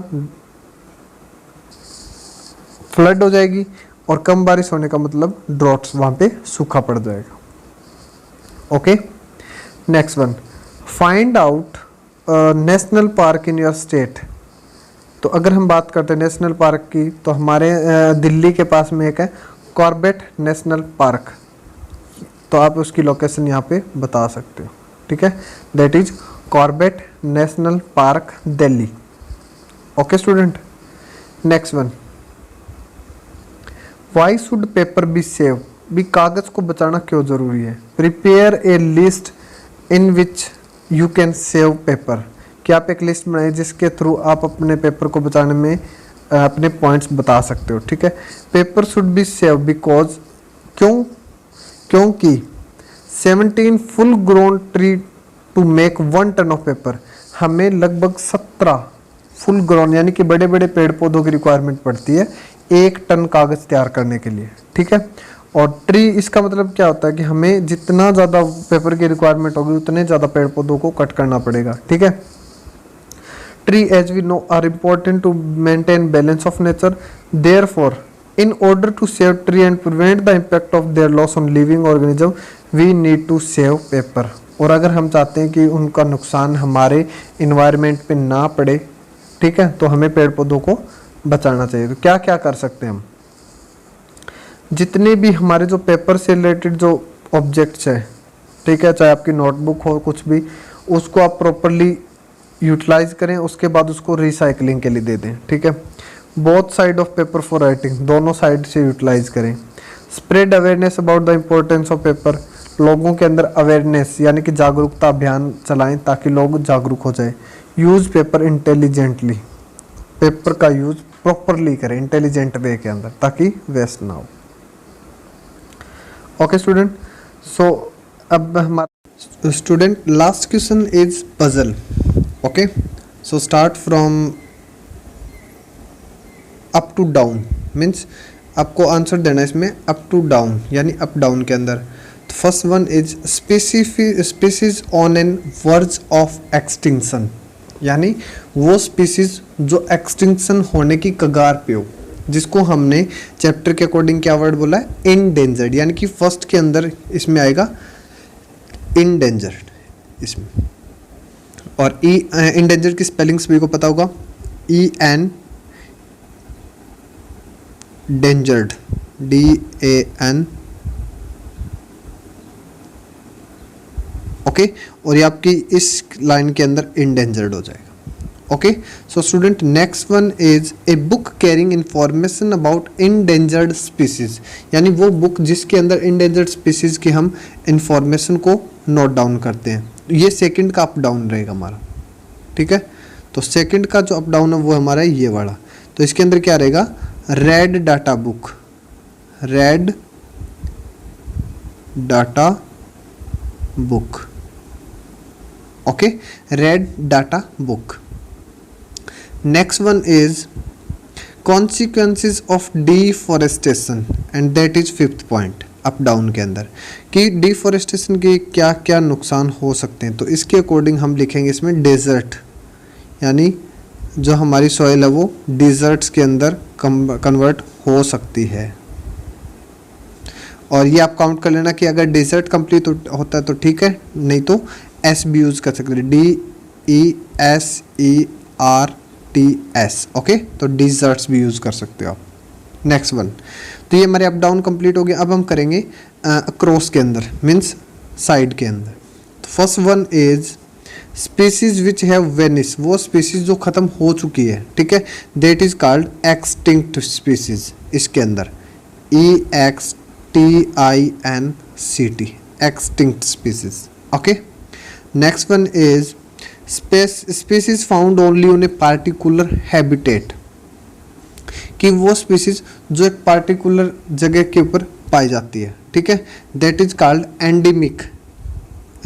फ्लड हो जाएगी, और कम बारिश होने का मतलब ड्रॉट्स, वहाँ पे सूखा पड़ जाएगा। Okay, next one, find out national park in your state. तो अगर हम बात करते हैं नेशनल पार्क की, तो हमारे दिल्ली के पास में एक है कॉर्बेट नेशनल पार्क, तो आप उसकी लोकेशन यहाँ पे बता सकते हो, ठीक है। That is Corbett national park, Delhi. Okay student, next one, why should paper be save, भी कागज को बचाना क्यों जरूरी है। Prepare a list in which you can save paper, कि आप एक लिस्ट बनाइए जिसके थ्रू आप अपने पेपर को बचाने में अपने पॉइंट्स बता सकते हो, ठीक है। Paper should be save because, क्योंकि 17 full grown tree to make 1 ton of paper, हमें लगभग 17 फुल ग्रोन यानी कि बड़े बड़े पेड़ पौधों की रिक्वायरमेंट पड़ती है 1 टन कागज तैयार करने के लिए, ठीक है। और ट्री, इसका मतलब क्या होता है कि हमें जितना ज़्यादा पेपर की रिक्वायरमेंट होगी उतने ज़्यादा पेड़ पौधों को कट करना पड़ेगा, ठीक है। Tree as we know are important to maintain balance of nature, therefore in order to save tree and prevent the impact of their loss on living organism we need to save paper। और अगर हम चाहते हैं कि उनका नुकसान हमारे environment पे ना पड़े, ठीक है, तो हमें पेड़ पौधों को बचाना चाहिए। तो क्या क्या कर सकते हैं हम, जितने भी हमारे जो पेपर से रिलेटेड जो ऑब्जेक्ट्स है, ठीक है, चाहे आपकी नोटबुक हो कुछ भी, उसको आप प्रॉपरली यूटिलाइज करें, उसके बाद उसको रिसाइकलिंग के लिए दे दें, ठीक है। Both side of paper for writing, दोनों साइड से यूटिलाइज करें। Spread awareness about the importance of paper, लोगों के अंदर अवेयरनेस यानी कि जागरूकता अभियान चलाएं ताकि लोग जागरूक हो जाए। यूज़ पेपर इंटेलिजेंटली, पेपर का यूज़ प्रॉपरली करें इंटेलिजेंट वे के अंदर ताकि वेस्ट ना हो। ओके स्टूडेंट, सो अब हमारा student last question is puzzle. Okay, so start from up to down, means आपको आंसर देना है इसमें अप टू डाउन यानी अप डाउन के अंदर। First one is species on an verge of extinction, यानी वो स्पीसीज जो एक्सटिंक्शन होने की कगार पे हो, जिसको हमने चैप्टर के अकॉर्डिंग क्या वर्ड बोला है, इनडेंजर्ड, यानी कि फर्स्ट के अंदर इसमें आएगा इनडेंजर्ड इसमें। और इनडेंजर्ड की स्पेलिंग सभी को पता होगा, EN डेंजर्ड, DAN, ओके, और ये आपकी इस लाइन के अंदर इंडेंजर्ड हो जाएगा। Okay, so student next one is a book carrying information about endangered species, यानी वो बुक जिसके अंदर इंडेंजर्ड स्पीसीज की हम इंफॉर्मेशन को नोट डाउन करते हैं। ये सेकंड का अप डाउन रहेगा हमारा, ठीक है। तो सेकंड का जो अप डाउन है वो हमारा ये वाला, तो इसके अंदर क्या रहेगा, red data book, red data book, okay, red data book. Next one is consequences of deforestation and that is fifth point up down के अंदर, कि डिफॉरेस्टेशन के क्या क्या नुकसान हो सकते हैं। तो इसके अकॉर्डिंग हम लिखेंगे इसमें डेजर्ट, यानी जो हमारी सॉइल है वो डिजर्ट्स के अंदर कन्वर्ट हो सकती है। और ये आप काउंट कर लेना कि अगर डिजर्ट कंप्लीट होता है तो ठीक है, नहीं तो एस भी यूज़ कर सकते हैं, DESERTS, ओके, तो डिजर्ट्स भी यूज़ कर सकते हो आप। नेक्स्ट वन, तो ये हमारे अप डाउन कंप्लीट हो गया। अब हम करेंगे अक्रॉस के अंदर, मीन्स साइड के अंदर। तो first one is species which have Venice, वो स्पीसीज जो ख़त्म हो चुकी है, ठीक है, that is called extinct species. इसके अंदर EXTINCT, extinct species, okay. Next one is species found only on a particular habitat, कि वो स्पीसीज जो एक पार्टिकुलर जगह के ऊपर पाई जाती है, ठीक है, दैट इज कॉल्ड एंडेमिक।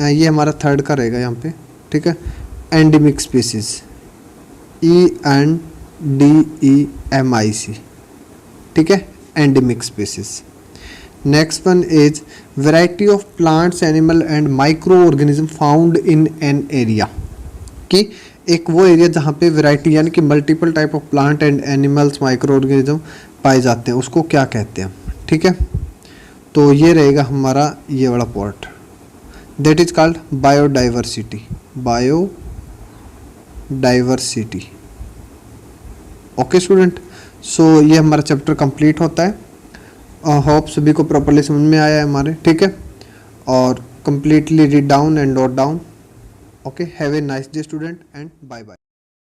ये हमारा थर्ड का रहेगा यहाँ पे, ठीक है, एंडेमिक स्पीसीज, ENDEMIC, ठीक है, endemic species. Next one is variety of plants, animal and micro organism found in an area, कि एक वो एरिया जहाँ पे वैरायटी यानी कि multiple type of plant and animals, micro organism पाए जाते हैं, उसको क्या कहते हैं, ठीक है। तो ये रहेगा हमारा ये वाला part, that is called biodiversity, biodiversity, okay student. So ये हमारा चैप्टर कंप्लीट होता है। होप सभी को प्रॉपर्ली समझ में आया है हमारे, ठीक है, और completely read down and note down. Okay, have a nice day student and bye bye.